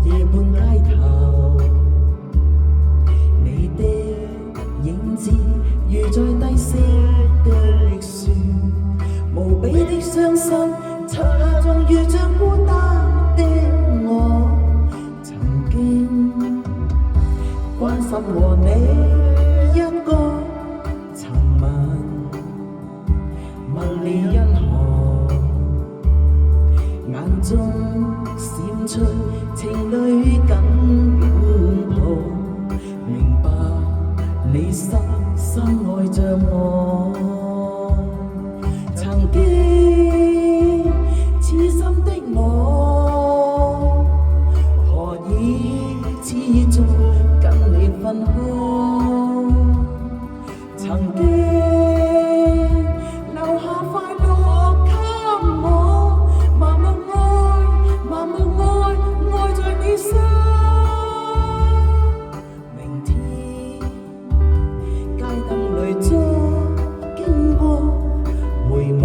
夜半街頭，你的影子如在低息的樹，無比的傷心，漆黑中遇着孤單的我，曾經關心和你一個，曾問你因何，眼中閃出情侶緊擁抱，明白你深深愛着我，曾經痴心的我，何以始終跟你分開，曾經留下快樂給我，盲目愛，盲目愛，愛在你身。明天街燈裏中經過，回望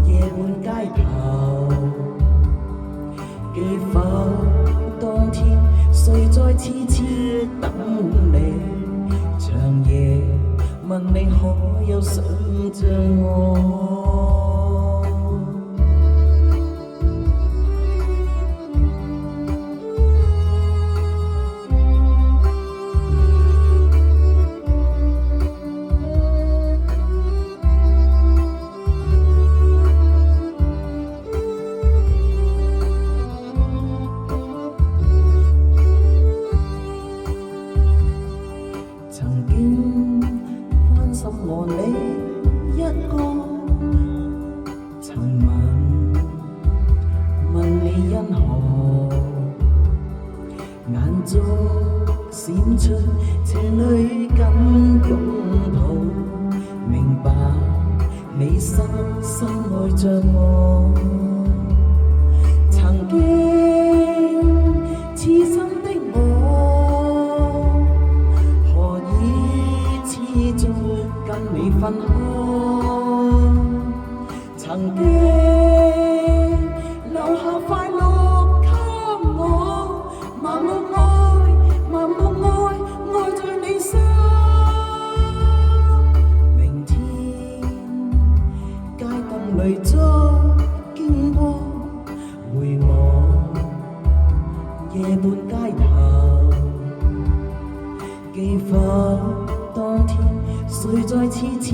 夜半街頭，記否當天誰在痴痴等你？長夜問你可有想着我？曾經關心和你一個，曾問你因何，眼中閃出情侶緊擁抱，明白你深深愛着我，曾經痴心的我，何以始終跟你分開，曾經留下快樂給我，盲目愛，盲目愛，愛在你身。明天街燈裏再經過，回望夜半街頭，記否當天誰在痴痴